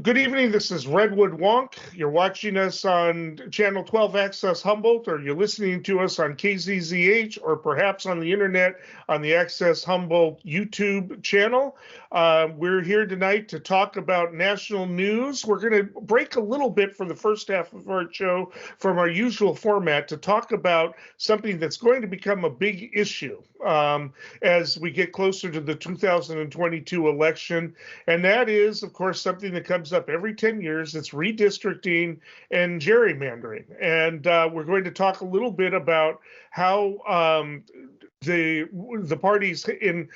Good evening. This is Redwood Wonk. You're watching us on Channel 12 Access Humboldt, or you're listening to us on KZZH, or perhaps on the internet on the Access Humboldt YouTube channel. We're here tonight to talk about national news. We're going to break a little bit for the first half of our show from our usual format to talk about something that's going to become a big issue as we get closer to the 2022 election. And that is, of course, something that comes up every 10 years. It's redistricting and gerrymandering. And we're going to talk a little bit about how the parties in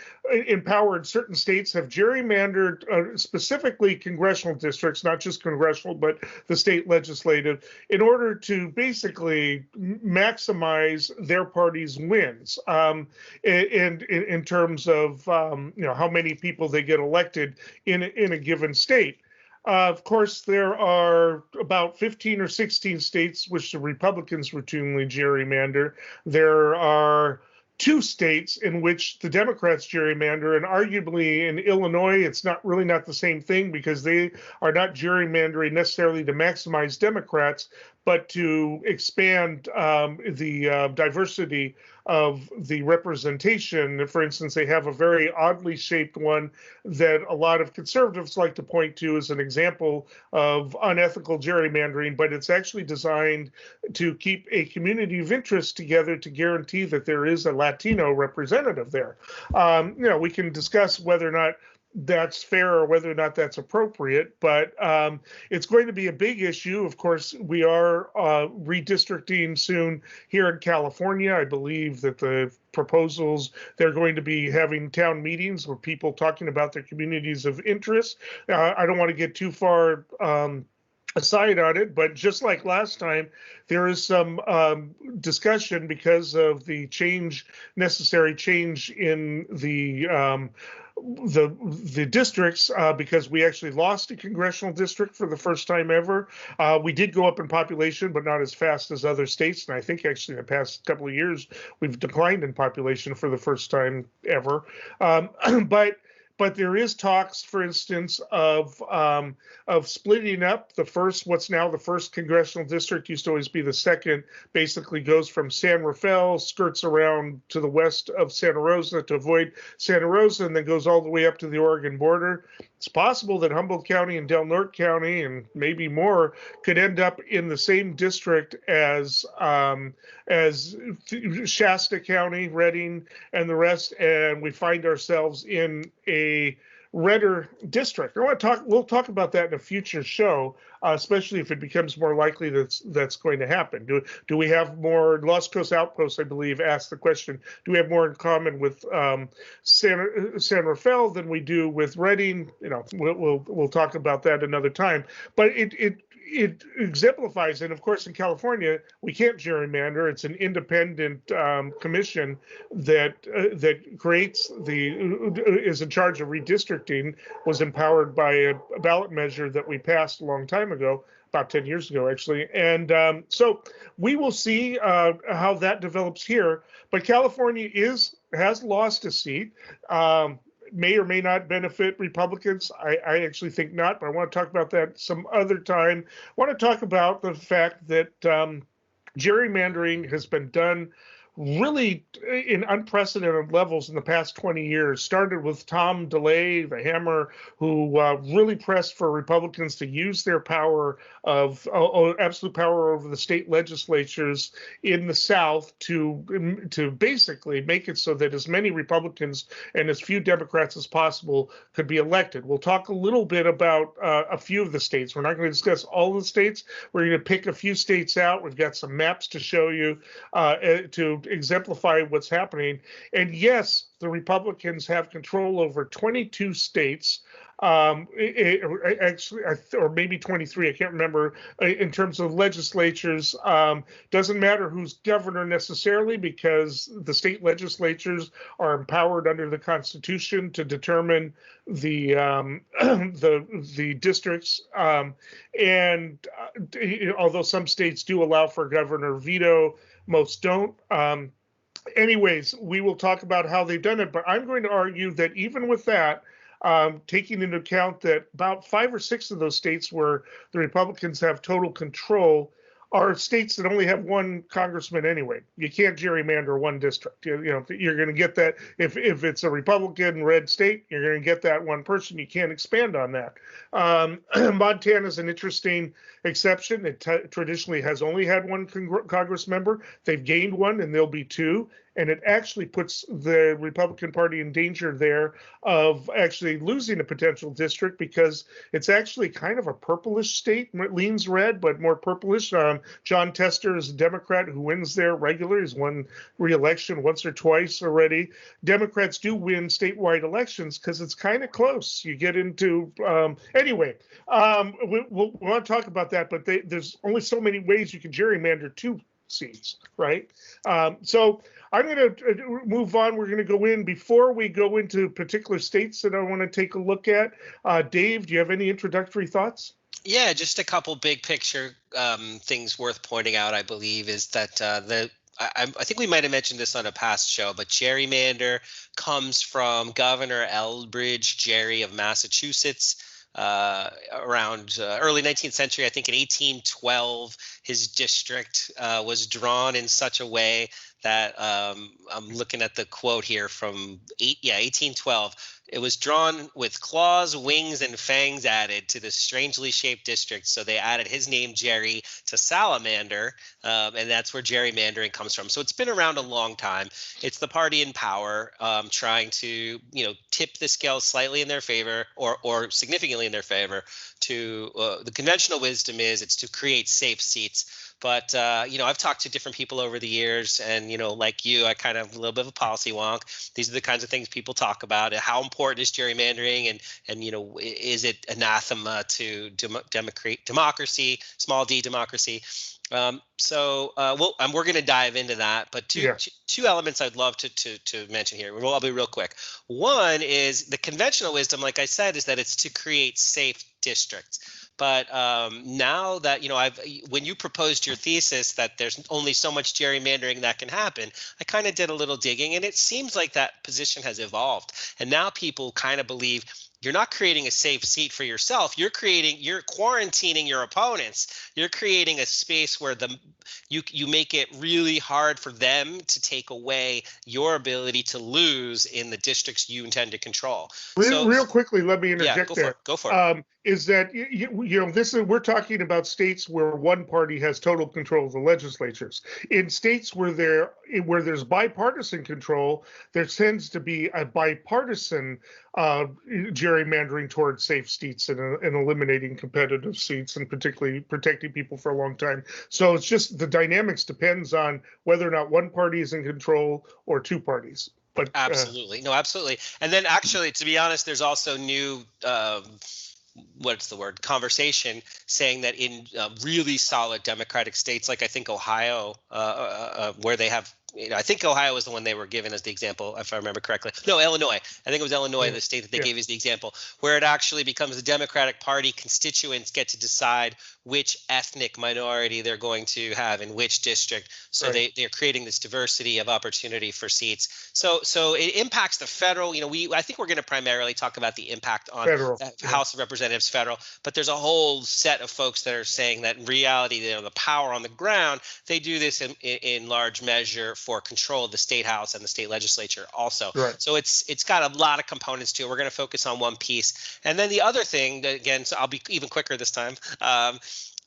power in certain states have gerrymandered specifically congressional districts, not just congressional, but the state legislative, in order to basically maximize their party's wins. And in terms of how many people they get elected in a given state. Of course, there are about 15 or 16 states which the Republicans routinely gerrymander. There are 2 states in which the Democrats gerrymander, and arguably in Illinois, it's not the same thing because they are not gerrymandering necessarily to maximize Democrats, but to expand the diversity of the representation. For instance, they have a very oddly shaped one that a lot of conservatives like to point to as an example of unethical gerrymandering, but it's actually designed to keep a community of interest together to guarantee that there is a Latino representative there. We can discuss whether or not that's fair or whether or not that's appropriate, but it's going to be a big issue. Of course, we are redistricting soon here in California. I believe that the proposals, they're going to be having town meetings with people talking about their communities of interest. I don't want to get too far aside on it, but just like last time, there is some discussion because of the necessary change in the districts, because we actually lost a congressional district for the first time ever. We did go up in population, but not as fast as other states. And I think actually in the past couple of years, we've declined in population for the first time ever. But there is talks, for instance, of splitting up what's now the first congressional district, used to always be the second, basically goes from San Rafael, skirts around to the west of Santa Rosa to avoid Santa Rosa, and then goes all the way up to the Oregon border. It's possible that Humboldt County and Del Norte County, and maybe more, could end up in the same district as Shasta County, Redding, and the rest, and we find ourselves in a redder district. We'll talk about that in a future show, especially if it becomes more likely that's going to happen. Do we have more? Lost Coast Outpost, I believe, asked the question, do we have more in common with San Rafael than we do with Redding? We'll talk about that another time. But it exemplifies, and of course in California we can't gerrymander. It's an independent commission that is in charge of redistricting, was empowered by a ballot measure that we passed a long time ago, about 10 years ago actually. And so we will see how that develops here. But California has lost a seat. May or may not benefit Republicans. I actually think not, but I want to talk about that some other time. I want to talk about the fact that gerrymandering has been done really in unprecedented levels in the past 20 years. Started with Tom DeLay, the Hammer, who really pressed for Republicans to use their power of absolute power over the state legislatures in the South to basically make it so that as many Republicans and as few Democrats as possible could be elected. We'll talk a little bit about a few of the states. We're not going to discuss all the states. We're going to pick a few states out. We've got some maps to show you to exemplify what's happening. And yes, the Republicans have control over 22 states, actually, or maybe 23, I can't remember, in terms of legislatures. Doesn't matter who's governor necessarily, because the state legislatures are empowered under the Constitution to determine the districts. And although some states do allow for governor veto, most don't. Anyways, we will talk about how they've done it, but I'm going to argue that even with that, taking into account that about 5 or 6 of those states where the Republicans have total control are states that only have one congressman anyway. You can't gerrymander one district. You're going to get that if it's a Republican red state, you're going to get that one person. You can't expand on that. Montana is an interesting exception. It traditionally has only had one Congress member. They've gained one, and there'll be 2. And it actually puts the Republican Party in danger there of actually losing a potential district because it's actually kind of a purplish state. It leans red, but more purplish. John Tester is a Democrat who wins there regularly. He's won re-election once or twice already. Democrats do win statewide elections because it's kind of close. You get into anyway. We'll want to talk about that, but there's only so many ways you can gerrymander 2 seats, right? So I'm going to move on. We're going to go in. Before we go into particular states that I want to take a look at, Dave, do you have any introductory thoughts? Yeah, just a couple big picture things worth pointing out, I believe, is that I think we might have mentioned this on a past show, but gerrymander comes from Governor Elbridge Gerry of Massachusetts. Around early 19th century, I think in 1812, his district was drawn in such a way that I'm looking at the quote here from 1812. It was drawn with claws, wings, and fangs added to this strangely shaped district. So they added his name, Gerry, to salamander, and that's where gerrymandering comes from. So it's been around a long time. It's the party in power trying to, tip the scales slightly in their favor or significantly in their favor. To the conventional wisdom is it's to create safe seats. But, I've talked to different people over the years and, like you, I kind of a little bit of a policy wonk. These are the kinds of things people talk about. How important is gerrymandering and is it anathema to democracy, small d democracy? We're going to dive into that. But two elements I'd love to mention here. I'll be real quick. One is the conventional wisdom, like I said, is that it's to create safe districts. But now that, when you proposed your thesis that there's only so much gerrymandering that can happen, I kind of did a little digging, and it seems like that position has evolved. And now people kind of believe you're not creating a safe seat for yourself. You're quarantining your opponents. You're creating a space where you make it really hard for them to take away your ability to lose in the districts you intend to control. Real quickly, let me interject there. Go for it. Is that we're talking about states where one party has total control of the legislatures. In states where there's bipartisan control, there tends to be a bipartisan gerrymandering towards safe seats and eliminating competitive seats, and particularly protecting people for a long time. So it's just the dynamics depends on whether or not one party is in control or 2 parties. But absolutely, absolutely. And then actually, to be honest, there's also new conversation saying that in really solid Democratic states, like I think Ohio, where they have, I think Ohio was the one they were given as the example, if I remember correctly. No, Illinois. I think it was Illinois, the state that they gave as the example, where it actually becomes the Democratic Party constituents get to decide which ethnic minority they're going to have in which district. So they're creating this diversity of opportunity for seats. So it impacts the federal. I think we're going to primarily talk about the impact on federal, House of Representatives federal, but there's a whole set of folks that are saying that in reality, the power on the ground, they do this in large measure for control of the state house and the state legislature also. Right. So it's got a lot of components to it. We're going to focus on one piece. And then the other thing, again, so I'll be even quicker this time,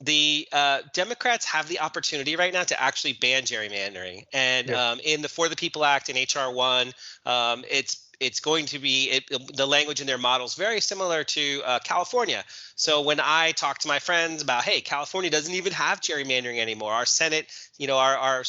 the Democrats have the opportunity right now to actually ban gerrymandering. And in the For the People Act in H.R. 1, it's going to be the language in their model is very similar to California. So when I talk to my friends about, hey, California doesn't even have gerrymandering anymore. Our Senate, our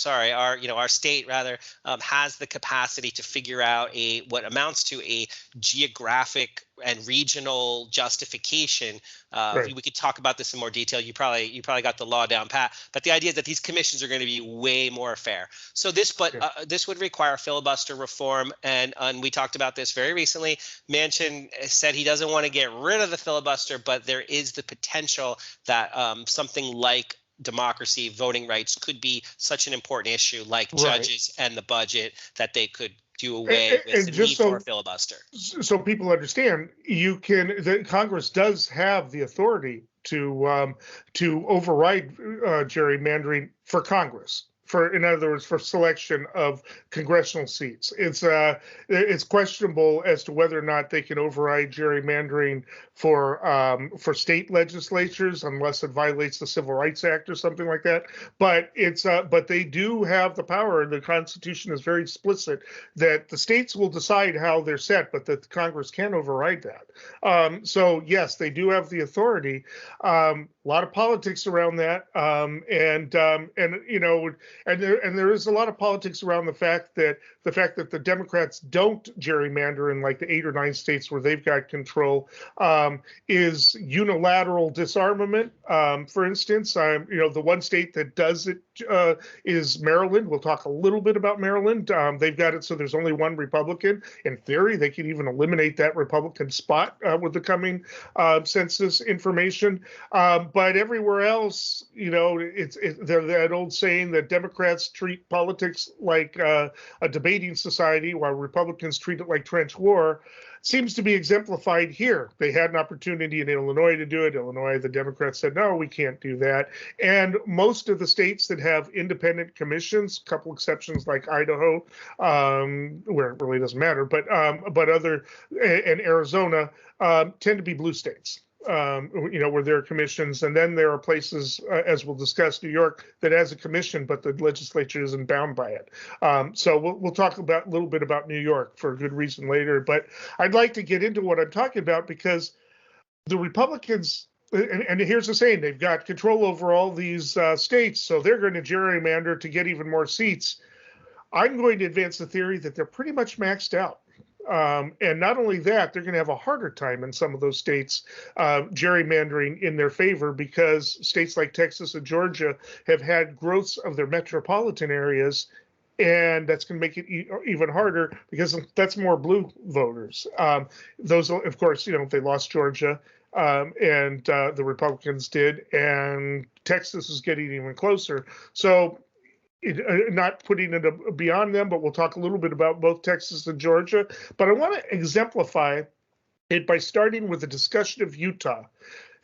state rather has the capacity to figure out what amounts to a geographic and regional justification. We could talk about this in more detail. You probably got the law down pat, but the idea is that these commissions are going to be way more fair. So this would require filibuster reform, and we talked about this very recently. Manchin said he doesn't want to get rid of the filibuster, but there is the potential that something like democracy, voting rights could be such an important issue like judges and the budget that they could do away with And the just need for a filibuster. so people understand, the Congress does have the authority to override gerrymandering for Congress. In other words, for selection of congressional seats. It's questionable as to whether or not they can override gerrymandering for state legislatures unless it violates the Civil Rights Act or something like that. But they do have the power, and the Constitution is very explicit that the states will decide how they're set, but that the Congress can override that. So yes, they do have the authority. A lot of politics around that, and there is a lot of politics around the fact that the Democrats don't gerrymander in like the 8 or 9 states where they've got control, is unilateral disarmament. For instance, the one state that does it is Maryland. We'll talk a little bit about Maryland. They've got it so there's only one Republican. In theory, they could even eliminate that Republican spot with the coming census information. But everywhere else, it's that old saying that Democrats treat politics like a debating society while Republicans treat it like trench war. Seems to be exemplified here. They had an opportunity in Illinois to do it. Illinois, the Democrats said, no, we can't do that. And most of the states that have independent commissions, a couple exceptions like Idaho, where it really doesn't matter, but and Arizona tend to be blue states. Where there are commissions, and then there are places, as we'll discuss, New York, that has a commission, but the legislature isn't bound by it. So we'll talk a little bit about New York for a good reason later. But I'd like to get into what I'm talking about because the Republicans, and here's the saying, they've got control over all these states, so they're going to gerrymander to get even more seats. I'm going to advance the theory that they're pretty much maxed out. And not only that, they're going to have a harder time in some of those states gerrymandering in their favor because states like Texas and Georgia have had growths of their metropolitan areas, and that's going to make it even harder because that's more blue voters. Those, of course, they lost Georgia and the Republicans did, and Texas is getting even closer. So not putting it beyond them, but we'll talk a little bit about both Texas and Georgia. But I want to exemplify it by starting with a discussion of Utah.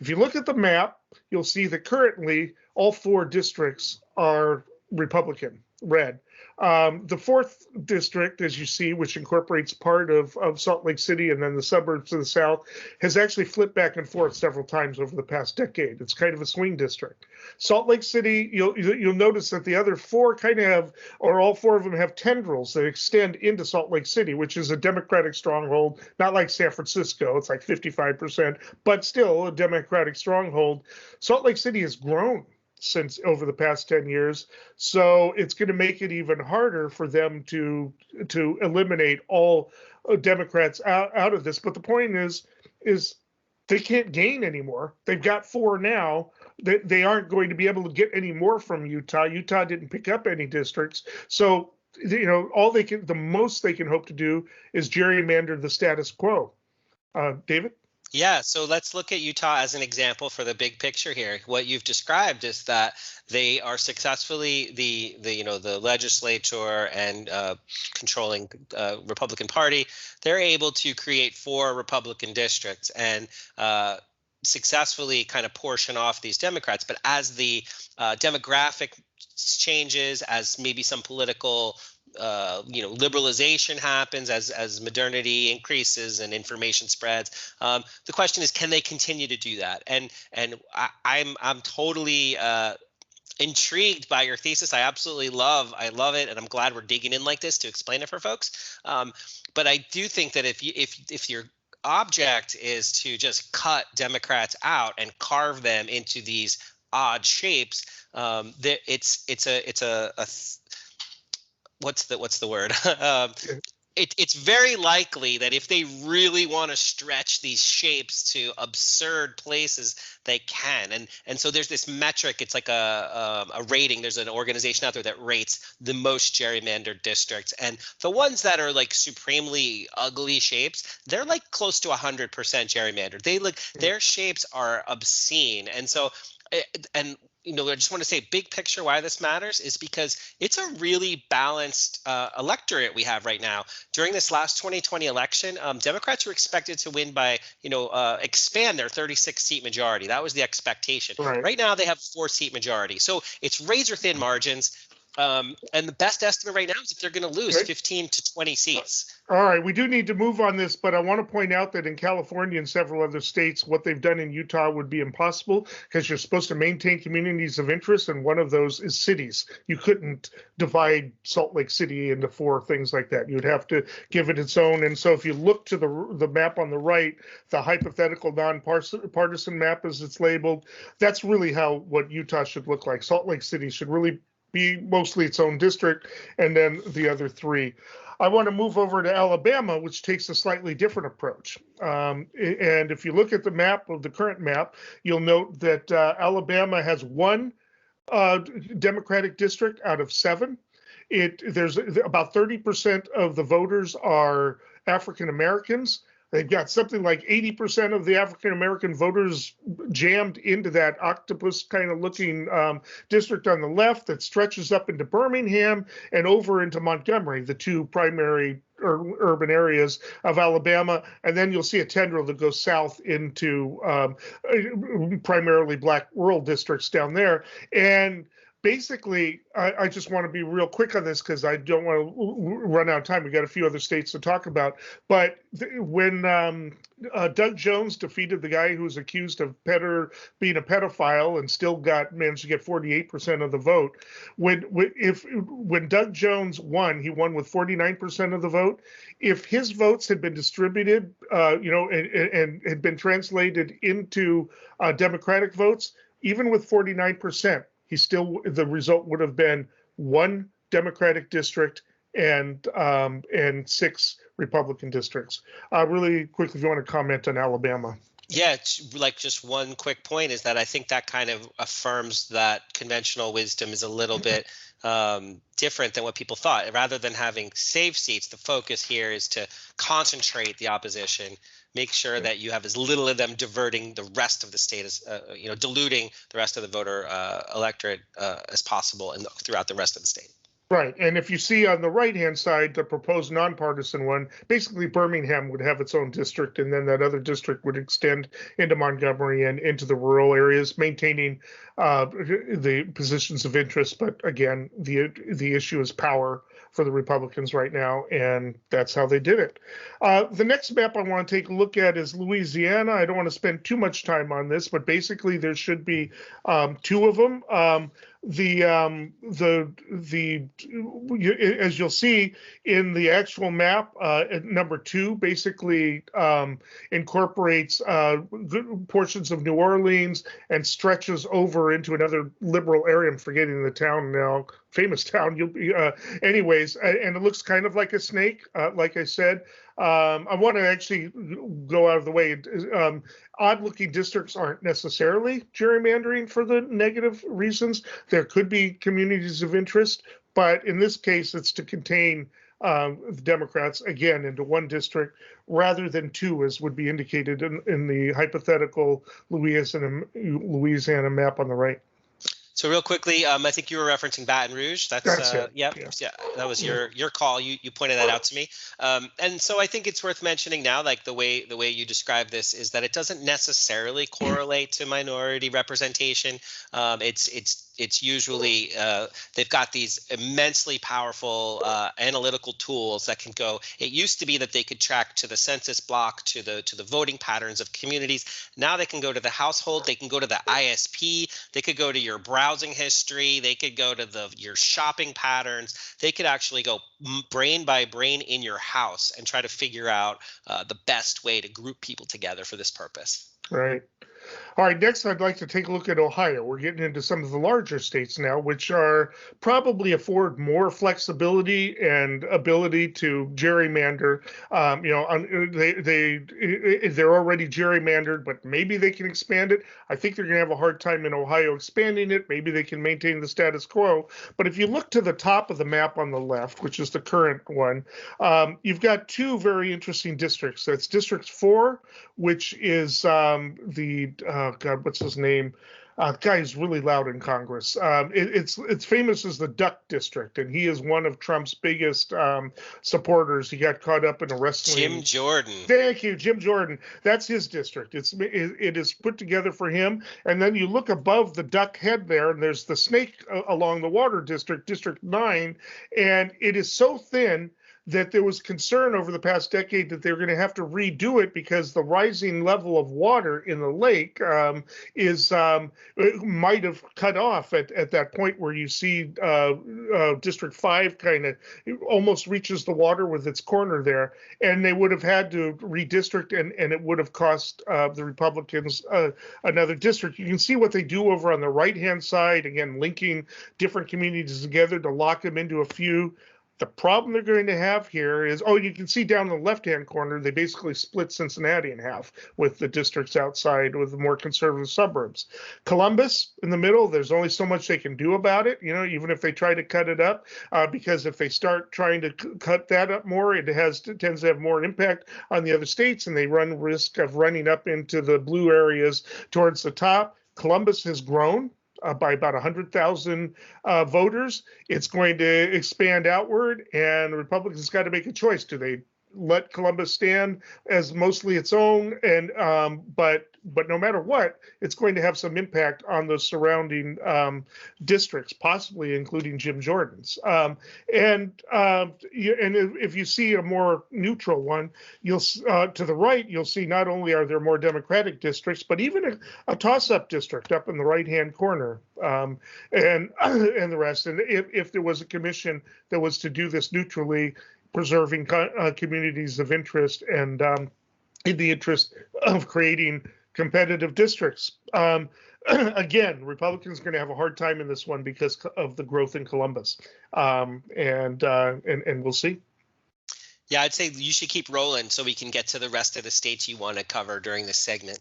If you look at the map, you'll see that currently all 4 districts are Republican, red. The 4th district, as you see, which incorporates part of Salt Lake City and then the suburbs to the south, has actually flipped back and forth several times over the past decade. It's kind of a swing district. Salt Lake City, you'll notice that the other 4 kind of have, or all 4 of them have tendrils that extend into Salt Lake City, which is a Democratic stronghold, not like San Francisco. It's like 55%, but still a Democratic stronghold. Salt Lake City has grown since over the past 10 years. So it's going to make it even harder for them to eliminate all Democrats out of this. But the point is they can't gain anymore. They've got 4 now. They aren't going to be able to get any more from Utah. Utah didn't pick up any districts. So, the most they can hope to do is gerrymander the status quo. David? Yeah, so let's look at Utah as an example for the big picture here. What you've described is that they are successfully the legislature and controlling Republican Party. They're able to create 4 Republican districts and successfully kind of portion off these Democrats. But as the demographic changes, as maybe some political liberalization happens, as modernity increases and information spreads. The question is, can they continue to do that? And I'm totally intrigued by your thesis. I love it, and I'm glad we're digging in like this to explain it for folks. But I do think that if your object is to just cut Democrats out and carve them into these odd shapes, it's a what's the word? It's very likely that if they really want to stretch these shapes to absurd places, they can. And so there's this metric. It's like a rating. There's an organization out there that rates the most gerrymandered districts, and the ones that are like supremely ugly shapes, they're like close to 100% gerrymandered. Their shapes are obscene, and so. And I just want to say big picture why this matters is because it's a really balanced electorate we have right now. During this last 2020 election, Democrats were expected to win by, expand their 36-seat majority. That was the expectation. Right. Right now, they have a 4-seat majority. So it's razor thin margins. And the best estimate right now is that they're going to lose 15 to 20 seats. All right, we do need to move on this, but I want to point out that in California and several other states, what they've done in Utah would be impossible because you're supposed to maintain communities of interest, and one of those is cities. You couldn't divide Salt Lake City into 4 things like that. You'd have to give it its own. And so if you look to the map on the right, the hypothetical nonpartisan map as it's labeled, that's really what Utah should look like. Salt Lake City should really be mostly its own district, and then the other 3. I want to move over to Alabama, which takes a slightly different approach. And if you look at the map of the current map, you'll note that Alabama has 1 Democratic district out of 7. There's about 30% of the voters are African Americans. They've got something like 80% of the African-American voters jammed into that octopus kind of looking district on the left that stretches up into Birmingham and over into Montgomery, the 2 primary urban areas of Alabama. And then you'll see a tendril that goes south into primarily black rural districts down there. And basically, I just want to be real quick on this because I don't want to run out of time. We got a few other states to talk about. But when Doug Jones defeated the guy who was accused of being a pedophile and still managed to get 48% of the vote, when Doug Jones won, he won with 49% of the vote. If his votes had been distributed, and had been translated into Democratic votes, even with 49%. The result would have been 1 Democratic district and 6 Republican districts. Really quickly, if you want to comment on Alabama. Yeah, it's like just one quick point is that I think that kind of affirms that conventional wisdom is a little bit different than what people thought. Rather than having save seats, the focus here is to concentrate the opposition, make sure that you have as little of them diverting the rest of the state as, diluting the rest of the voter electorate as possible and throughout the rest of the state. Right. And if you see on the right-hand side, the proposed nonpartisan one, basically Birmingham would have its own district, and then that other district would extend into Montgomery and into the rural areas, maintaining the positions of interest. But again, the issue is power for the Republicans right now, and that's how they did it. The next map I want to take a look at is Louisiana. I don't want to spend too much time on this, but basically there should be 2 of them. As you'll see in the actual map, number 2 basically incorporates portions of New Orleans and stretches over into another liberal area. I'm forgetting the town now, famous town. Anyways, and it looks kind of like a snake, like I said. I want to actually go out of the way. Odd-looking districts aren't necessarily gerrymandering for the negative reasons. There could be communities of interest, but in this case, it's to contain the Democrats, again, into 1 district rather than 2, as would be indicated in the hypothetical Louisiana map on the right. So real quickly, I think you were referencing Baton Rouge. That's it. Yeah, that was your call. You pointed that out to me. And so I think it's worth mentioning now, like the way you describe this is that it doesn't necessarily correlate to minority representation. It's usually they've got these immensely powerful analytical tools that can go. It used to be that they could track to the census block, to the voting patterns of communities. Now they can go to the household. They can go to the ISP. They could go to your browsing history. They could go to your shopping patterns. They could actually go brain by brain in your house and try to figure out the best way to group people together for this purpose. Right. All right, next I'd like to take a look at Ohio. We're getting into some of the larger states now, which are probably afford more flexibility and ability to gerrymander. They're already gerrymandered, but maybe they can expand it. I think they're going to have a hard time in Ohio expanding it. Maybe they can maintain the status quo. But if you look to the top of the map on the left, which is the current one, you've got 2 very interesting districts. That's District 4, which is what's his name? Guy is really loud in Congress. It's famous as the Duck District, and he is one of Trump's biggest supporters. He got caught up in a wrestling. Jim Jordan. Thank you, Jim Jordan. That's his district. It is put together for him. And then you look above the duck head there, and there's the snake along the water district, District 9, and it is so thin that there was concern over the past decade that they were going to have to redo it because the rising level of water in the lake might have cut off at that point where you see District 5 kind of almost reaches the water with its corner there, and they would have had to redistrict, and it would have cost the Republicans another district. You can see what they do over on the right-hand side, again, linking different communities together to lock them into a few. The problem they're going to have here is, you can see down in the left-hand corner, they basically split Cincinnati in half with the districts outside with the more conservative suburbs. Columbus in the middle, there's only so much they can do about it, even if they try to cut it up, because if they start trying to cut that up more, it tends to have more impact on the other states, and they run risk of running up into the blue areas towards the top. Columbus has grown by about 100,000 voters. It's going to expand outward, and the Republicans got to make a choice. Do they let Columbus stand as mostly its own, and but no matter what, it's going to have some impact on the surrounding districts, possibly including Jim Jordan's. And if you see a more neutral one, you'll to the right, you'll see not only are there more Democratic districts, but even a toss-up district up in the right-hand corner, and the rest. And if there was a commission that was to do this neutrally, preserving communities of interest and in the interest of creating competitive districts. Again, Republicans are going to have a hard time in this one because of the growth in Columbus, and we'll see. Yeah, I'd say you should keep rolling so we can get to the rest of the states you want to cover during this segment.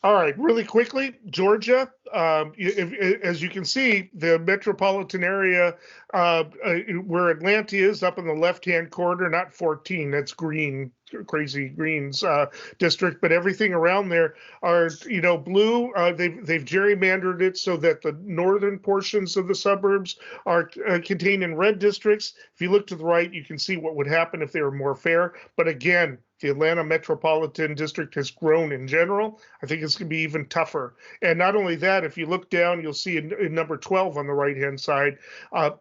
All right, really quickly, Georgia, as you can see, the metropolitan area where Atlanta is up in the left-hand corner, not 14, that's green, crazy greens district, but everything around there are, blue. They've gerrymandered it so that the northern portions of the suburbs are contained in red districts. If you look to the right, you can see what would happen if they were more fair. But again, the Atlanta Metropolitan District has grown in general. I think it's going to be even tougher. And not only that, if you look down, you'll see in number 12 on the right-hand side,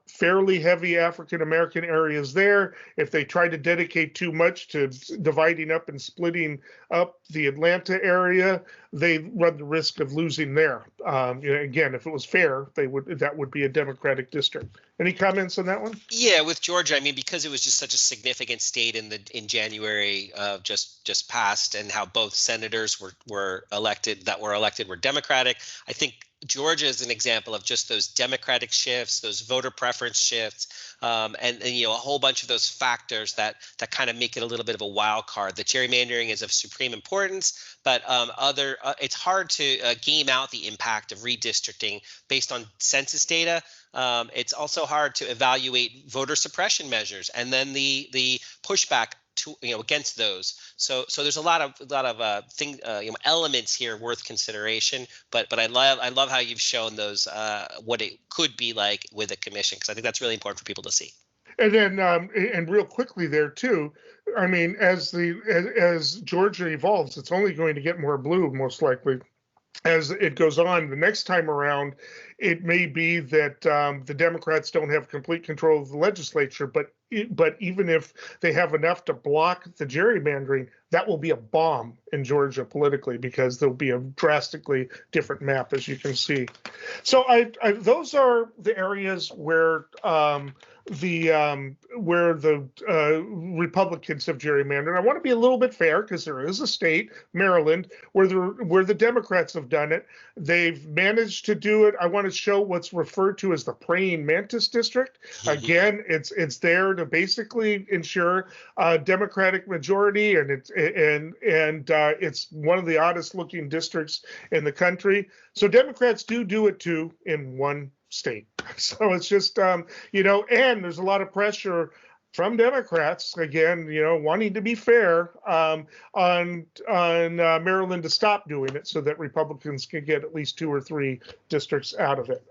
fairly heavy African-American areas there. If they try to dedicate too much to dividing up and splitting up the Atlanta area, they run the risk of losing there. Again, if it was fair, that would be a Democratic district. Any comments on that one? Yeah, with Georgia, because it was just such a significant state in January just passed, and how both senators were elected were Democratic. I think Georgia is an example of just those Democratic shifts, those voter preference shifts, and a whole bunch of those factors that kind of make it a little bit of a wild card. The gerrymandering is of supreme importance, but it's hard to game out the impact of redistricting based on census data. It's also hard to evaluate voter suppression measures and then the pushback against those. So there's a lot of elements here worth consideration. But I love how you've shown those what it could be like with a commission, because I think that's really important for people to see. And then and real quickly there too, as Georgia evolves, it's only going to get more blue most likely as it goes on. The next time around, it may be that the Democrats don't have complete control of the legislature, but even if they have enough to block the gerrymandering, that will be a bomb in Georgia politically, because there'll be a drastically different map, as you can see. So those are the areas where the Republicans have gerrymandered. I want to be a little bit fair, because there is a state, Maryland, where the Democrats have done it. They've managed to do it. I want to show what's referred to as the praying mantis district. Again, it's there to basically ensure a Democratic majority, and it's one of the oddest looking districts in the country. So Democrats do it too in one state. So it's just, and there's a lot of pressure from Democrats, again, wanting to be fair, on Maryland to stop doing it so that Republicans can get at least 2 or 3 districts out of it.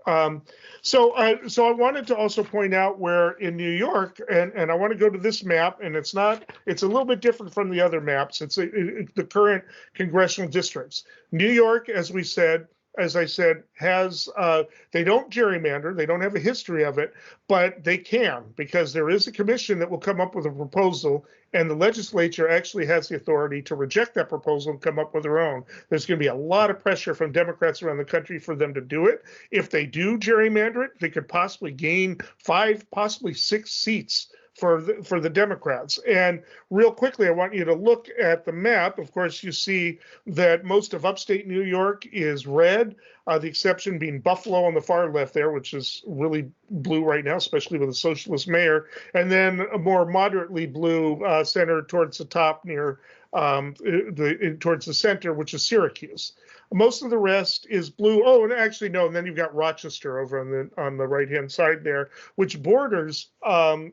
So I wanted to also point out where in New York, and I want to go to this map, and it's a little bit different from the other maps. It's the current congressional districts. New York, as I said, has they don't gerrymander. They don't have a history of it, but they can, because there is a commission that will come up with a proposal, and the legislature actually has the authority to reject that proposal and come up with their own. There's going to be a lot of pressure from Democrats around the country for them to do it. If they do gerrymander it, they could possibly gain 5, possibly 6 seats for the Democrats. And real quickly, I want you to look at the map. Of course, you see that most of upstate New York is red, the exception being Buffalo on the far left there, which is really blue right now, especially with a socialist mayor, and then a more moderately blue center towards the top near towards the center, which is Syracuse. Most of the rest is blue. Oh, and actually, no. And then you've got Rochester over on the right hand side there, which borders a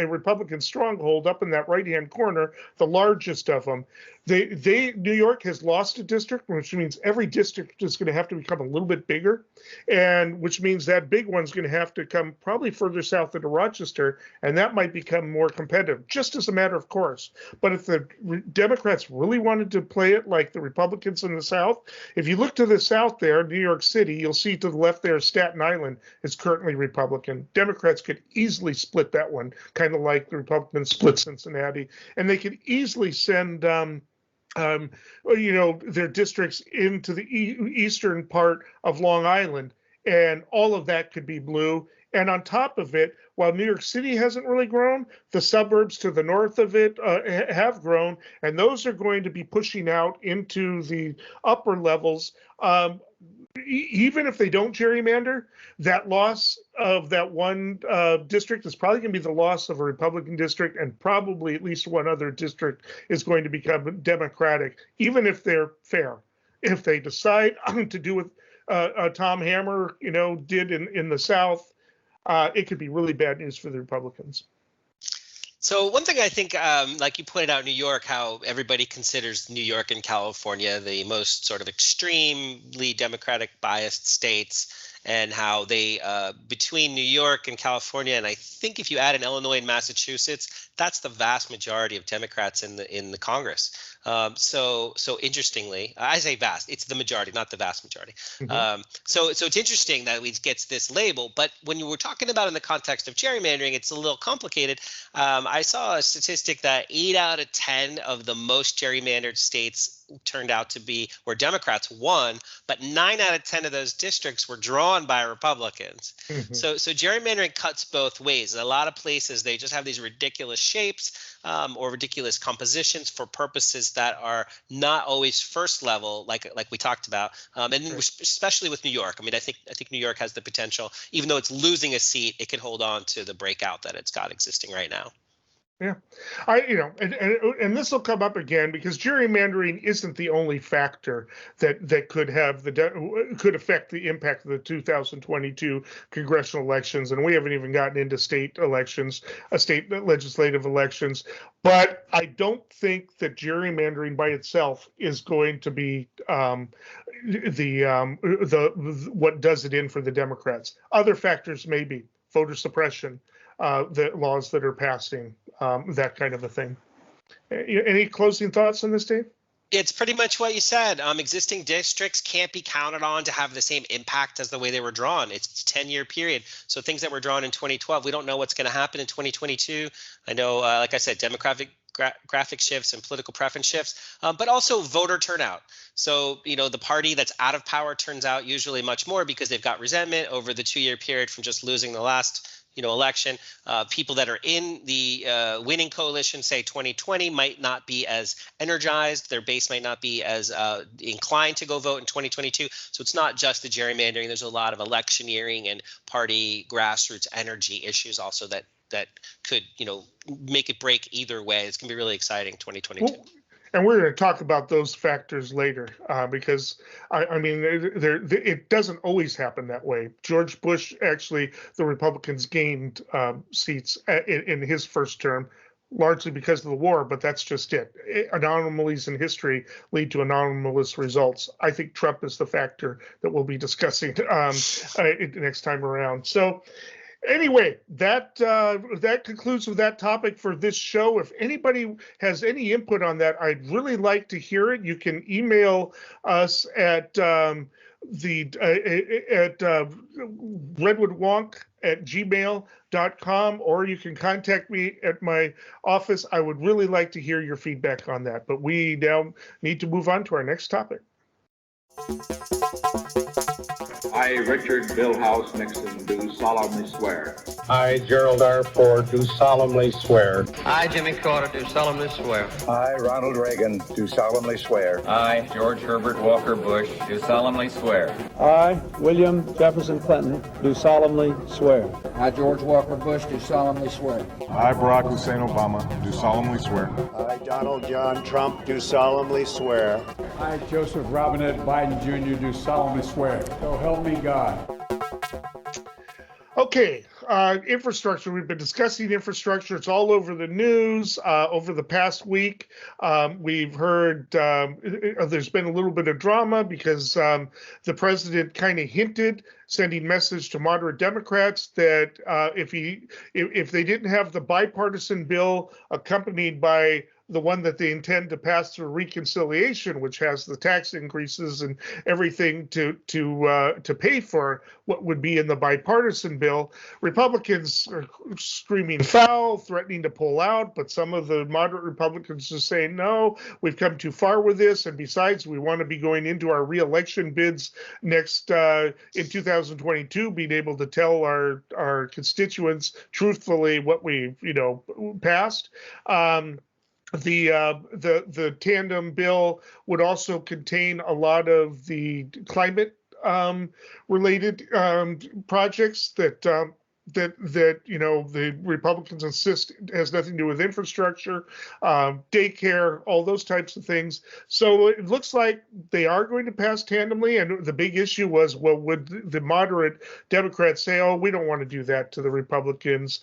Republican stronghold up in that right hand corner, the largest of them. New York has lost a district, which means every district is going to have to become a little bit bigger, and which means that big one's going to have to come probably further south into Rochester, and that might become more competitive, just as a matter of course. But if the Democrats really wanted to play it like the Republicans in the South, if you look to the south there, New York City, you'll see to the left there, Staten Island is currently Republican. Democrats could easily split that one, kind of like the Republicans split Cincinnati, and they could easily send their districts into the eastern part of Long Island, and all of that could be blue. And on top of it, while New York City hasn't really grown, the suburbs to the north of it have grown, and those are going to be pushing out into the upper levels. Even if they don't gerrymander, that loss of that one district is probably going to be the loss of a Republican district, and probably at least one other district is going to become Democratic, even if they're fair. If they decide to do what Tom Hammer, did in the South, it could be really bad news for the Republicans. So one thing I think, like you pointed out, New York, how everybody considers New York and California the most sort of extremely Democratic biased states, and how they between New York and California, and I think if you add in Illinois and Massachusetts, that's the vast majority of Democrats in the Congress. So interestingly, I say vast, it's the majority, not the vast majority. Mm-hmm. So it's interesting that it gets this label, but when you were talking about in the context of gerrymandering, it's a little complicated. I saw a statistic that 8 out of 10 of the most gerrymandered states turned out to be where Democrats won, but 9 out of 10 of those districts were drawn by Republicans. Mm-hmm. So gerrymandering cuts both ways. In a lot of places, they just have these ridiculous shapes or ridiculous compositions for purposes that are not always first level, like we talked about, and especially with New York. I mean, I think New York has the potential, even though it's losing a seat, it can hold on to the breakout that it's got existing right now. Yeah, and this will come up again because gerrymandering isn't the only factor that could have could affect the impact of the 2022 congressional elections, and we haven't even gotten into state elections, state legislative elections. But I don't think that gerrymandering by itself is going to be what does it in for the Democrats. Other factors may be voter suppression. The laws that are passing, that kind of a thing. Any closing thoughts on this, Dave? It's pretty much what you said. Existing districts can't be counted on to have the same impact as the way they were drawn. It's a 10-year period. So things that were drawn in 2012, we don't know what's going to happen in 2022. I know, like I said, demographic shifts and political preference shifts, but also voter turnout. So, the party that's out of power turns out usually much more because they've got resentment over the 2-year period from just losing the last election. People that are in the winning coalition, say 2020, might not be as energized. Their base might not be as inclined to go vote in 2022. So it's not just the gerrymandering. There's a lot of electioneering and party grassroots energy issues also that could, make it break either way. It's going to be really exciting 2022. Well, And we're going to talk about those factors later because, I mean, it doesn't always happen that way. George Bush, actually, the Republicans gained seats in his first term, largely because of the war, but that's just it. Anomalies in history lead to anomalous results. I think Trump is the factor that we'll be discussing next time around. So anyway, that concludes with that topic for this show. If anybody has any input on that, I'd really like to hear it. You can email us at redwoodwonk@gmail.com, or you can contact me at my office. I would really like to hear your feedback on that. But we now need to move on to our next topic. I, Richard Billhouse Nixon, do solemnly swear. I, Gerald R. Ford, do solemnly swear. I, Jimmy Carter, do solemnly swear. I, Ronald Reagan, do solemnly swear. I, George Herbert Walker Bush, do solemnly swear. I, William Jefferson Clinton, do solemnly swear. I, George Walker Bush, do solemnly swear. I, Barack Hussein Obama, do solemnly swear. I, Donald John Trump, do solemnly swear. I, Joseph Robinette Biden Jr., do solemnly swear. So help me God. Okay, infrastructure. We've been discussing infrastructure. It's all over the news over the past week. We've heard there's been a little bit of drama because the president kind of hinted, sending message to moderate Democrats that if they didn't have the bipartisan bill accompanied by the one that they intend to pass through reconciliation, which has the tax increases and everything to pay for what would be in the bipartisan bill, Republicans are screaming foul, threatening to pull out, but some of the moderate Republicans are saying, no, we've come too far with this, and besides, we want to be going into our re-election bids next in 2022, being able to tell our constituents truthfully what we've passed. The tandem bill would also contain a lot of the climate related projects that the Republicans insist has nothing to do with infrastructure, daycare, all those types of things. So it looks like they are going to pass tandemly. And the big issue was, well, would the moderate Democrats say, oh, we don't want to do that to the Republicans,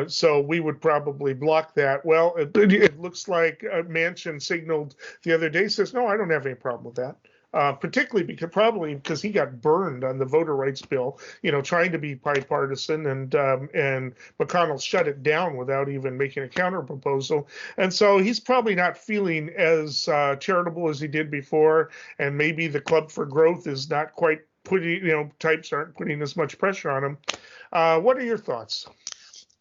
so we would probably block that. Well, it looks like Manchin signaled the other day, says, no, I don't have any problem with that. Particularly because he got burned on the voter rights bill, trying to be bipartisan, and McConnell shut it down without even making a counter proposal. And so he's probably not feeling as charitable as he did before. And maybe the Club for Growth is not quite types aren't putting as much pressure on him. What are your thoughts?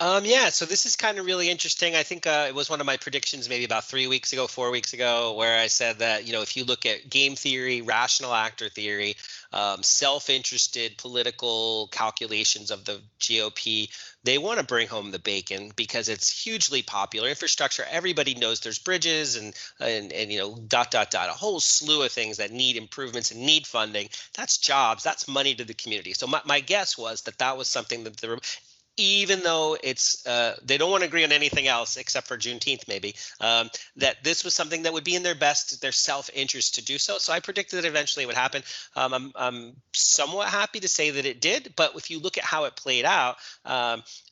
So this is kind of really interesting. I think it was one of my predictions maybe about 4 weeks ago, where I said that, if you look at game theory, rational actor theory, self-interested political calculations of the GOP, they want to bring home the bacon because it's hugely popular. Infrastructure, everybody knows there's bridges and a whole slew of things that need improvements and need funding. That's jobs, that's money to the community. So my guess was that was something that even though it's they don't want to agree on anything else except for Juneteenth, maybe, that this was something that would be in their self-interest to do so. So I predicted that eventually it would happen. I'm somewhat happy to say that it did, but if you look at how it played out,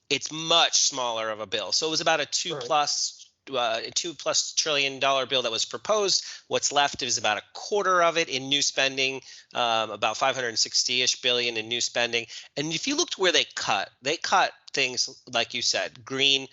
it's much smaller of a bill. So it was about a $2+ trillion bill that was proposed. What's left is about a quarter of it in new spending, about 560-ish billion in new spending. And if you looked where they cut things like you said, green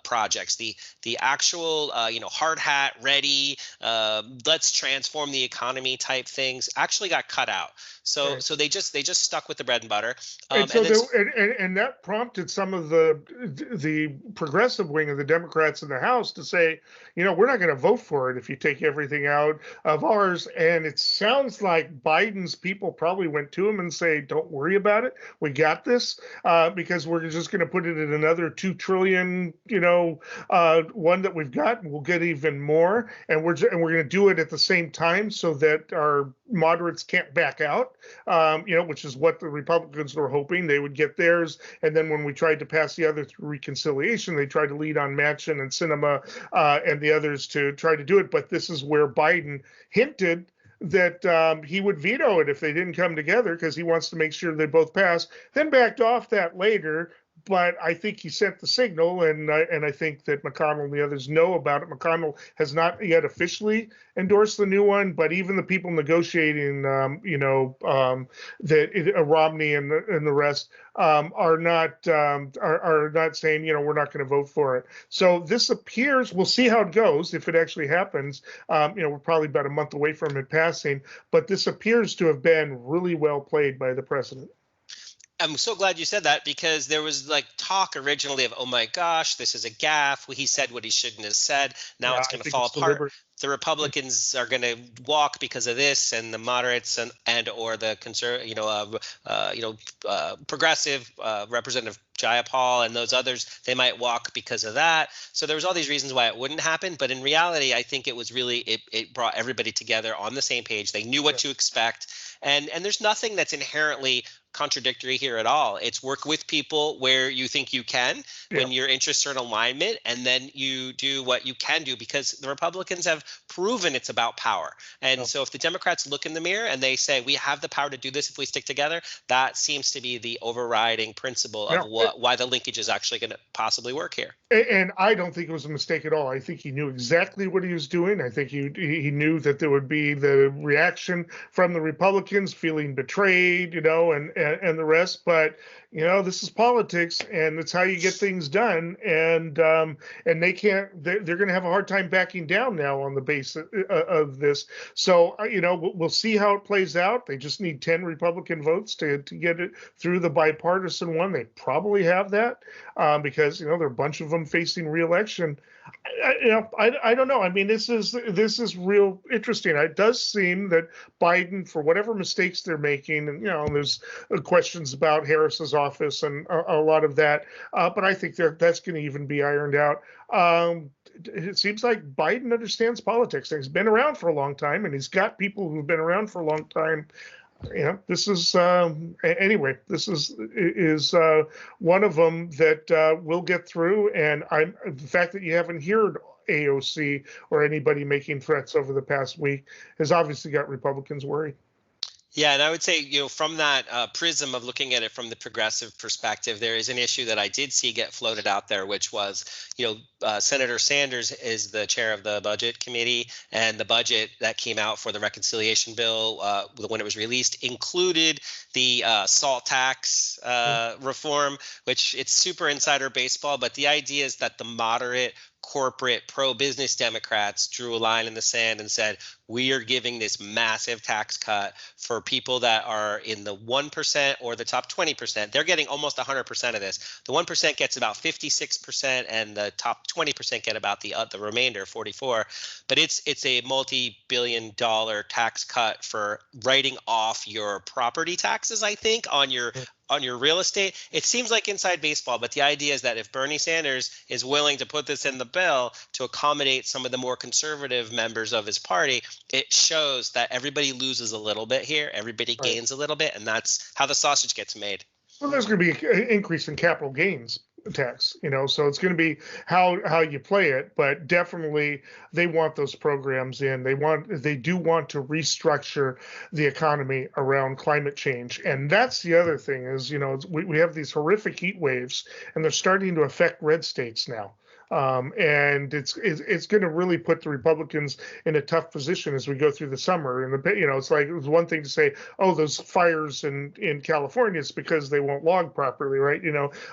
projects, the actual hard hat ready, let's transform the economy type things actually got cut out. So right. So they just stuck with the bread and butter. And that prompted some of the progressive wing of the Democrats in the House to say, we're not going to vote for it if you take everything out of ours. And it sounds like Biden's people probably went to him and say, don't worry about it. We got this, because we're just going to put it in another $2 trillion one that we've got, and we'll get even more, and we're going to do it at the same time so that our moderates can't back out, which is what the Republicans were hoping. They would get theirs, and then when we tried to pass the other through reconciliation, they tried to lead on Manchin and Sinema and the others to try to do it. But this is where Biden hinted that he would veto it if they didn't come together because he wants to make sure they both pass, then backed off that later. But I think he sent the signal, and I think that McConnell and the others know about it. McConnell has not yet officially endorsed the new one, but even the people negotiating, Romney and the rest are not saying, we're not going to vote for it. So this appears, we'll see how it goes if it actually happens. We're probably about a month away from it passing, but this appears to have been really well played by the president. I'm so glad you said that because there was talk originally of, oh my gosh, this is a gaffe. He said what he shouldn't have said. Now it's going to fall apart. Deliberate. The Republicans are going to walk because of this, and the moderates and or the progressive Representative Jayapal and those others, they might walk because of that. So there was all these reasons why it wouldn't happen. But in reality, I think it was really it brought everybody together on the same page. They knew what to expect. And there's nothing that's inherently contradictory here at all. It's work with people where you think you can, when your interests are in alignment, and then you do what you can do because the Republicans have proven it's about power. And so if the Democrats look in the mirror and they say, we have the power to do this if we stick together, that seems to be the overriding principle of why the linkage is actually going to possibly work here. And I don't think it was a mistake at all. I think he knew exactly what he was doing. I think he knew that there would be the reaction from the Republicans feeling betrayed, and the rest. But this is politics, and it's how you get things done. And they can't. They're going to have a hard time backing down now on the basis of this. So we'll see how it plays out. They just need 10 Republican votes to get it through the bipartisan one. They probably have that because there are a bunch of them facing re-election. I don't know. I mean, this is real interesting. It does seem that Biden, for whatever mistakes they're making, and there's questions about Harris's office and a lot of that, but I think that's going to even be ironed out. It seems like Biden understands politics. He's been around for a long time, and he's got people who've been around for a long time. This is anyway. This is one of them that we'll get through. And the fact that you haven't heard AOC or anybody making threats over the past week has obviously got Republicans worried. Yeah, and I would say, from that prism of looking at it from the progressive perspective, there is an issue that I did see get floated out there, which was, Senator Sanders is the chair of the Budget Committee, and the budget that came out for the reconciliation bill when it was released included the salt tax reform, which it's super insider baseball, but the idea is that the moderate corporate pro-business Democrats drew a line in the sand and said, we are giving this massive tax cut for people that are in the 1% or the top 20%. They're getting almost 100% of this. The 1% gets about 56%, and the top 20% get about the remainder, 44%. But it's a multi-billion-dollar tax cut for writing off your property taxes, I think, on your real estate. It seems like inside baseball, but the idea is that if Bernie Sanders is willing to put this in the bill to accommodate some of the more conservative members of his party, it shows that everybody loses a little bit here, everybody gains a little bit, and that's how the sausage gets made. Well, there's going to be an increase in capital gains tax, so it's going to be how you play it, but definitely they want those programs in. They do want to restructure the economy around climate change. And that's the other thing is, we have these horrific heat waves, and they're starting to affect red states now. And it's going to really put the Republicans in a tough position as we go through the summer. And it's like, it was one thing to say, oh, those fires in California, it's because they won't log properly, right?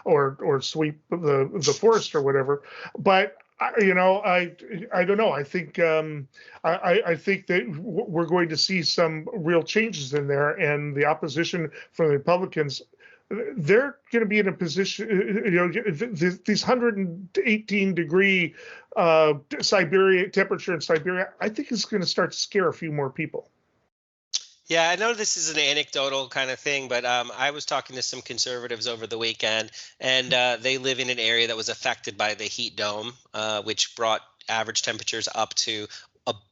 Or sweep the forest or whatever. But I don't know. I think I think that we're going to see some real changes in there, and the opposition from the Republicans, they're going to be in a position, these 118-degree Siberia temperature in Siberia, I think is going to start to scare a few more people. Yeah, I know this is an anecdotal kind of thing, but I was talking to some conservatives over the weekend, and they live in an area that was affected by the heat dome, which brought average temperatures up to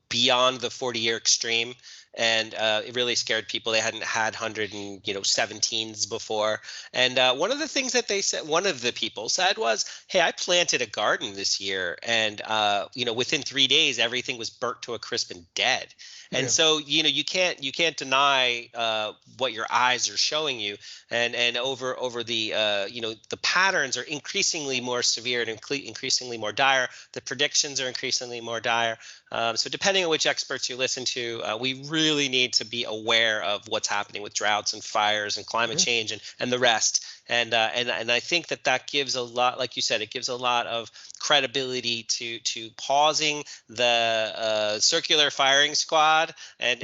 beyond the 40-year extreme. And it really scared people. They hadn't had 117s before. And one of the things that they said, one of the people said was, "Hey, I planted a garden this year, and within 3 days, everything was burnt to a crisp and dead." And so, you can't deny what your eyes are showing you, and over the the patterns are increasingly more severe and increasingly more dire. The predictions are increasingly more dire. So depending on which experts you listen to, we really need to be aware of what's happening with droughts and fires and climate change and the rest. And I think that gives a lot, like you said, it gives a lot of credibility to pausing the circular firing squad and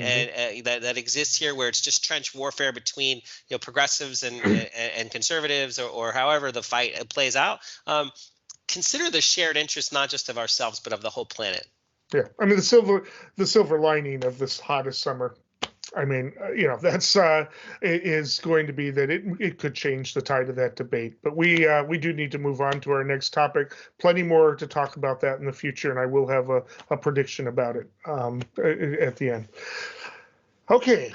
that exists here, where it's just trench warfare between progressives and conservatives, or however the fight plays out. Consider the shared interest not just of ourselves but of the whole planet. Yeah, I mean the silver lining of this hottest summer, I mean, that's is going to be that it could change the tide of that debate. But we do need to move on to our next topic. Plenty more to talk about that in the future, and I will have a prediction about it at the end. Okay.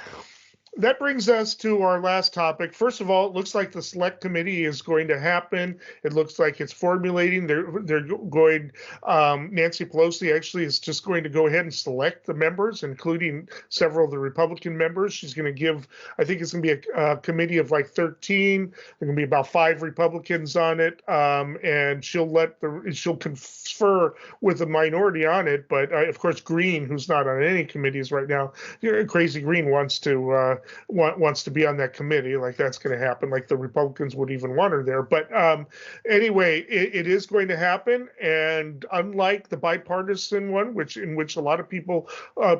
That brings us to our last topic. First of all, it looks like the select committee is going to happen. It looks like it's formulating. They're going. Nancy Pelosi actually is just going to go ahead and select the members, including several of the Republican members. She's going to give. I think it's going to be a committee of like 13. There are going to be about 5 Republicans on it, and she'll confer with the minority on it. But of course, Green, who's not on any committees right now, Crazy Green wants to be on that committee. Like that's going to happen. Like the Republicans would even want her there. But anyway, it is going to happen. And unlike the bipartisan one, in which a lot of people,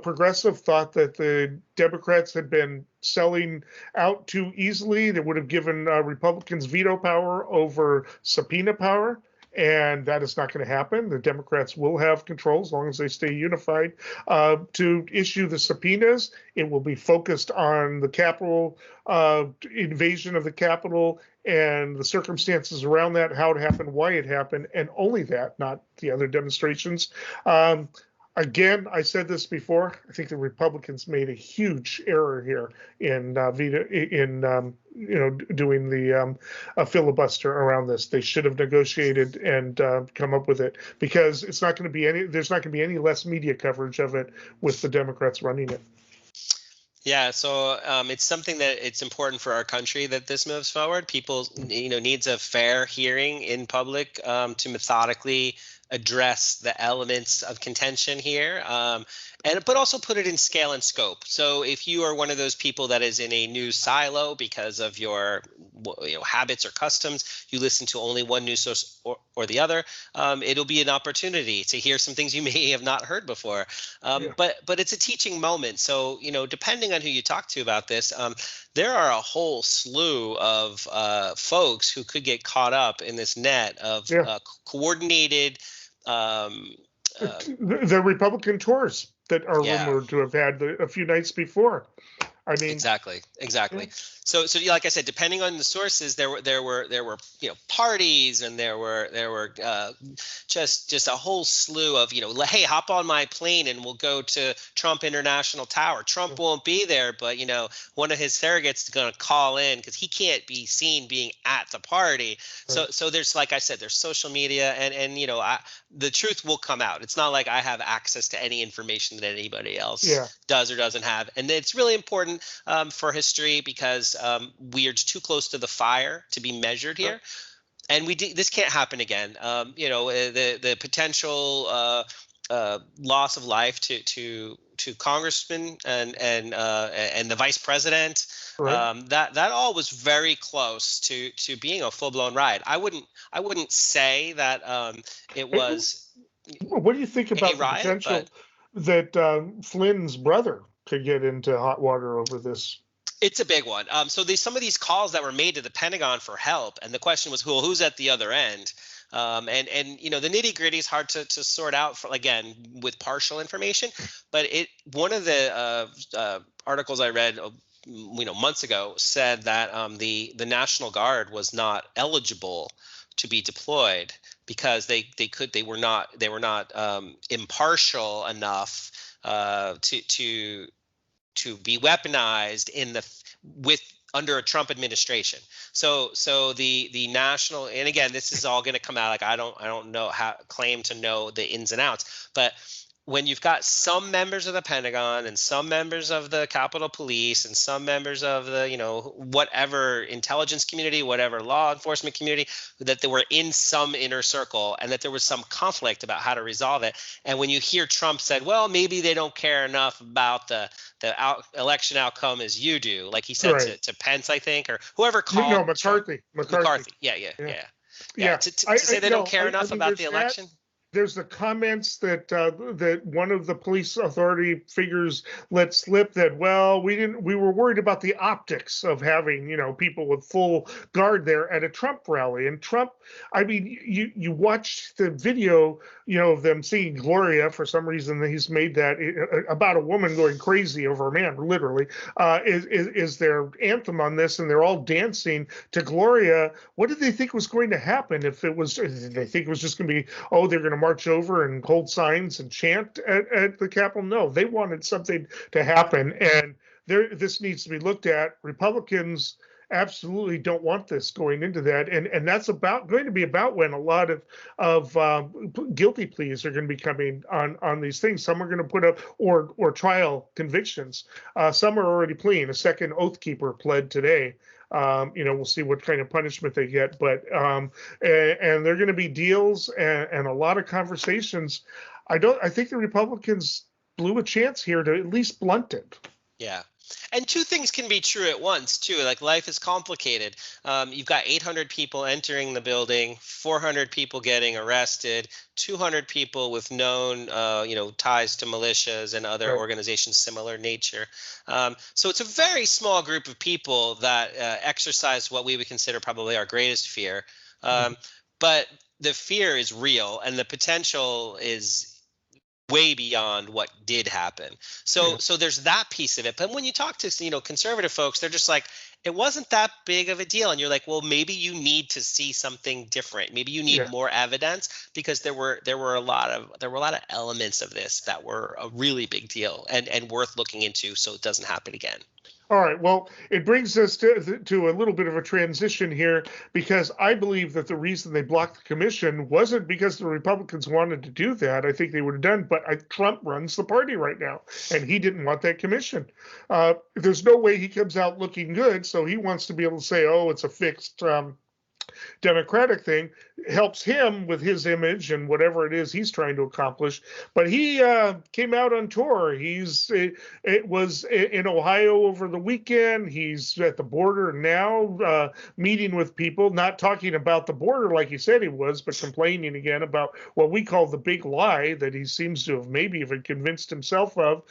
progressive, thought that the Democrats had been selling out too easily, that would have given Republicans veto power over subpoena power. And that is not going to happen. The Democrats will have control as long as they stay unified to issue the subpoenas. It will be focused on the Capitol, invasion of the Capitol, and the circumstances around that, how it happened, why it happened, and only that, not the other demonstrations. Again, I said this before. I think the Republicans made a huge error here in doing the filibuster around this. They should have negotiated and come up with it, because it's not going to be there's not going to be any less media coverage of it with the Democrats running it. Yeah, so it's something that it's important for our country that this moves forward. People, needs a fair hearing in public to methodically address the elements of contention here, but also put it in scale and scope. So if you are one of those people that is in a news silo because of your habits or customs, you listen to only one news source or the other, it'll be an opportunity to hear some things you may have not heard before. But it's a teaching moment. So, depending on who you talk to about this, there are a whole slew of folks who could get caught up in this net of coordinated the Republican tours that are rumored to have had a few nights before. I mean, exactly. Yeah. So like I said, depending on the sources, there were parties, and there were just a whole slew of hey, hop on my plane and we'll go to Trump International Tower. Trump won't be there, but one of his surrogates is going to call in because he can't be seen being at the party. So there's, like I said, there's social media, and the truth will come out. It's not like I have access to any information that anybody else does or doesn't have, and it's really important for history, because we are too close to the fire to be measured here, and this can't happen again. The potential loss of life to congressmen and the vice president, that all was very close to being a full-blown riot. I wouldn't say that it was. What do you think about the potential that Flynn's brother could get into hot water over this? It's a big one. So some of these calls that were made to the Pentagon for help, and the question was, who's at the other end? And the nitty gritty is hard to sort out again with partial information. But one of the articles I read months ago said that the National Guard was not eligible to be deployed because they were not impartial enough to be weaponized under a Trump administration. So the national, and again, this is all going to come out, like I don't know claim to know the ins and outs, but when you've got some members of the Pentagon and some members of the Capitol Police and some members of the, whatever intelligence community, whatever law enforcement community, that they were in some inner circle and that there was some conflict about how to resolve it. And when you hear Trump said, well, maybe they don't care enough about the election outcome as you do, like he said to Pence, I think, or whoever called. No, McCarthy. Yeah. To say they don't care enough about the election. There's the comments that one of the police authority figures let slip that, well, we were worried about the optics of having, people with full guard there at a Trump rally. And Trump, I mean, you watch the video, of them singing Gloria. For some reason, he's made that about a woman going crazy over a man, literally, is their anthem on this. And they're all dancing to Gloria. What did they think was going to happen if it was, did they think it was just going to be, oh, they're going to march over and hold signs and chant at the Capitol? No, they wanted something to happen, and this needs to be looked at. Republicans absolutely don't want this going into that, and that's going to be about when a lot of guilty pleas are going to be coming on these things. Some are going to put up or trial convictions. Some are already pleading. A second oath keeper pled today. We'll see what kind of punishment they get, but and they're going to be deals and a lot of conversations. I think the Republicans blew a chance here to at least blunt it. Yeah. And two things can be true at once, too. Like, life is complicated. You've got 800 people entering the building, 400 people getting arrested, 200 people with known, ties to militias and other organizations similar nature. So it's a very small group of people that exercise what we would consider probably our greatest fear. But the fear is real, and the potential is way beyond what did happen. So there's that piece of it. But when you talk to, conservative folks, they're just like, it wasn't that big of a deal. And you're like, well, maybe you need to see something different. Maybe you need more evidence, because there were a lot of elements of this that were a really big deal and worth looking into, so it doesn't happen again. All right. Well, it brings us to a little bit of a transition here, because I believe that the reason they blocked the commission wasn't because the Republicans wanted to do that. I think they would have done, but Trump runs the party right now, and he didn't want that commission. There's no way he comes out looking good, so he wants to be able to say, oh, it's a fixed Democratic thing. Helps him with his image and whatever it is he's trying to accomplish. But he came out on tour. It was in Ohio over the weekend. He's at the border now, meeting with people, not talking about the border like he said he was, but complaining again about what we call the big lie that he seems to have maybe even convinced himself of.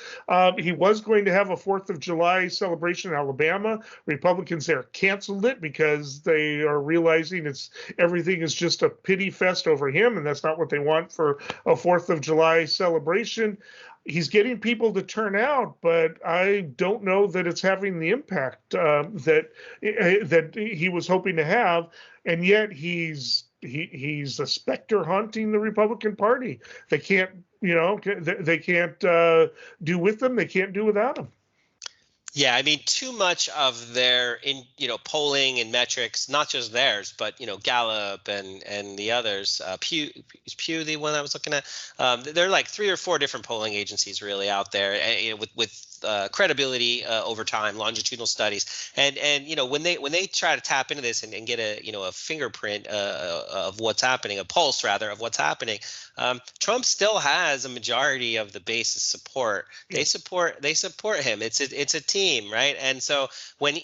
He was going to have a 4th of July celebration in Alabama. Republicans there canceled it because they are realizing everything is just a pity fest over him, and that's not what they want for a 4th of July celebration. He's getting people to turn out, but I don't know that it's having the impact that he was hoping to have, and yet he's a specter haunting the Republican Party. They can't, they can't do with them. They can't do without him. Yeah, I mean, too much of their polling and metrics, not just theirs, but Gallup and the others. Pew the one I was looking at. There are like 3 or 4 different polling agencies really out there, with credibility over time, longitudinal studies, and when they try to tap into this and get a fingerprint of what's happening, a pulse rather of what's happening. Trump still has a majority of the base's support. They support him. It's a team, right? And so when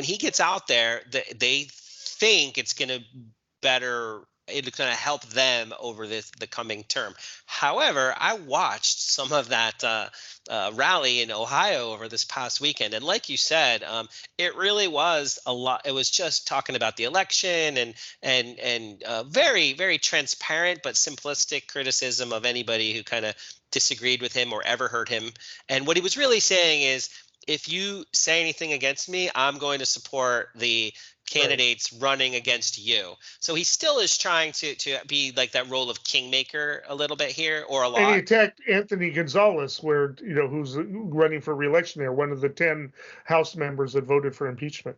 he gets out there, they think it's going to better it's going to help them over the coming term. However, I watched some of that rally in Ohio over this past weekend, and like you said, it really was a lot. It was just talking about the election and very, very transparent but simplistic criticism of anybody who kind of disagreed with him or ever heard him. And what he was really saying is, if you say anything against me, I'm going to support the candidates running against you. So he still is trying to be like that role of kingmaker a little bit here, or a lot. And he attacked Anthony Gonzalez, who's running for re-election there, one of the 10 House members that voted for impeachment.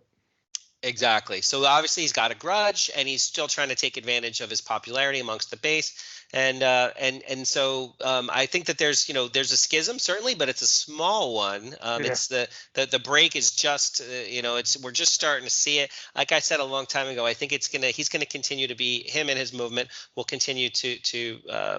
Exactly. So obviously he's got a grudge, and he's still trying to take advantage of his popularity amongst the base. And so I think that there's a schism certainly, but it's a small one. It's the break is just we're just starting to see it. Like I said a long time ago, I think he's gonna continue to be, him and his movement will continue to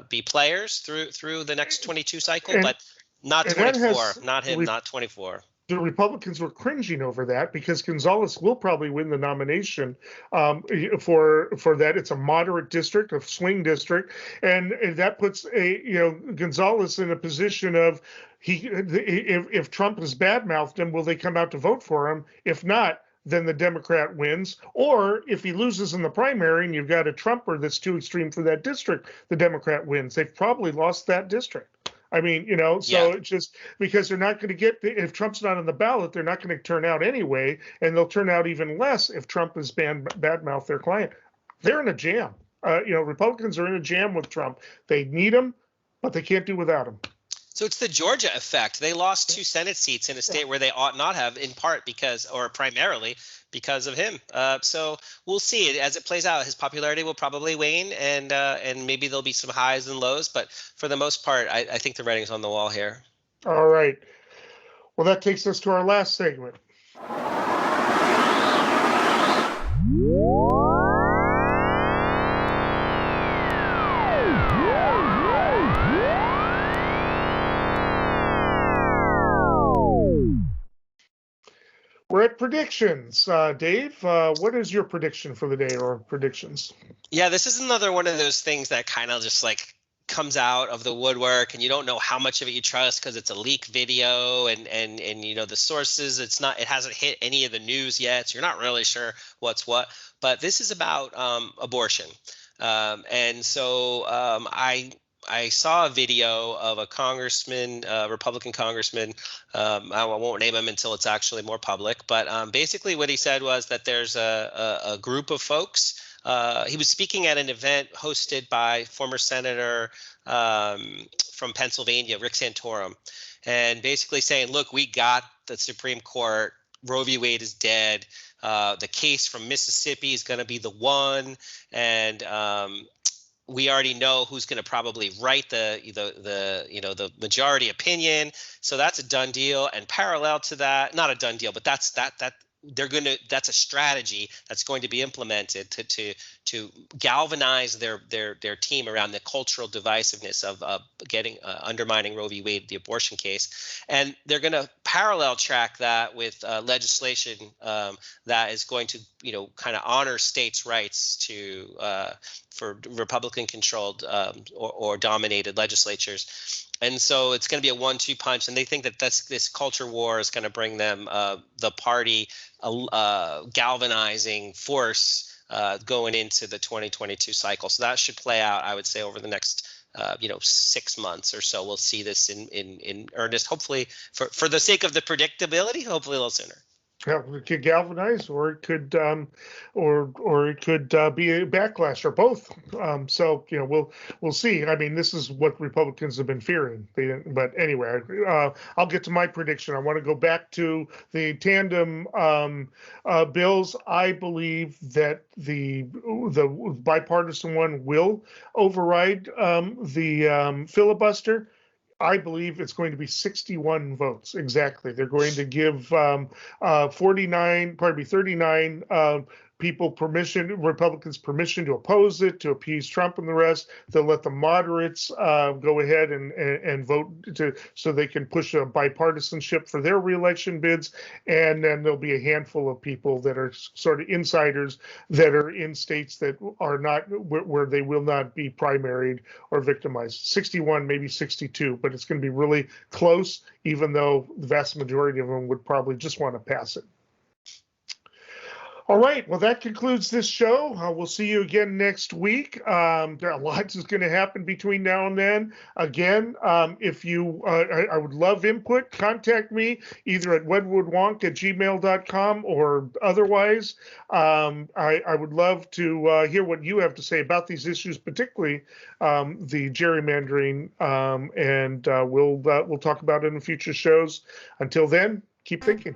be players through the next 22 cycle, but not 24. Not him. Not 24. The Republicans were cringing over that because Gonzalez will probably win the nomination for that. It's a moderate district, a swing district, and that puts Gonzalez in a position of if Trump has badmouthed him, will they come out to vote for him? If not, then the Democrat wins. Or if he loses in the primary and you've got a Trumper that's too extreme for that district, the Democrat wins. They've probably lost that district. I mean, it's just because they're not going to get, if Trump's not on the ballot, they're not going to turn out anyway, and they'll turn out even less if Trump has badmouthed their client. They're in a jam. Republicans are in a jam with Trump. They need him, but they can't do without him. So it's the Georgia effect. They lost 2 Senate seats in a state where they ought not have, in part primarily because of him. So we'll see as it plays out. His popularity will probably wane, and maybe there'll be some highs and lows. But for the most part, I think the writing's on the wall here. All right. Well, that takes us to our last segment. We're at predictions. Dave, what is your prediction for the day, or predictions? Yeah, this is another one of those things that kind of just like comes out of the woodwork, and you don't know how much of it you trust because it's a leak video and the sources. It hasn't hit any of the news yet, so you're not really sure what's what. But this is about abortion, and so I saw a video of a congressman, Republican congressman. I won't name him until it's actually more public. But basically what he said was that there's a group of folks. He was speaking at an event hosted by former Senator from Pennsylvania, Rick Santorum, and basically saying, look, we got the Supreme Court. Roe v. Wade is dead. The case from Mississippi is going to be the one. And we already know who's going to probably write the majority opinion. So that's a done deal. And parallel to that, not a done deal, but that's a strategy that's going to be implemented to galvanize their team around the cultural divisiveness of undermining Roe v. Wade, the abortion case. And they're going to parallel track that with legislation that is going to kind of honor states' rights for Republican-controlled or dominated legislatures. And so it's going to be a 1-2 punch, and they think that this culture war is going to bring them the party galvanizing force going into the 2022 cycle. So that should play out, I would say, over the next 6 months or so. We'll see this in earnest. Hopefully, for the sake of the predictability, hopefully a little sooner. Yeah, it could galvanize, or it could, be a backlash, or both. So we'll see. I mean, this is what Republicans have been fearing. But anyway, I'll get to my prediction. I want to go back to the tandem bills. I believe that the bipartisan one will override the filibuster. I believe it's going to be 61 votes exactly. They're going to give 39 Republicans permission to oppose it, to appease Trump and the rest. They'll let the moderates go ahead and vote so they can push a bipartisanship for their reelection bids. And then there'll be a handful of people that are sort of insiders that are in states that are not where they will not be primaried or victimized. 61, maybe 62, but it's going to be really close, even though the vast majority of them would probably just want to pass it. All right. Well, that concludes this show. We'll see you again next week. A lot is going to happen between now and then. Again, if you, I would love input. Contact me either at redwoodwonk@gmail.com or otherwise. I would love to hear what you have to say about these issues, particularly the gerrymandering, and we'll talk about it in future shows. Until then, keep thinking.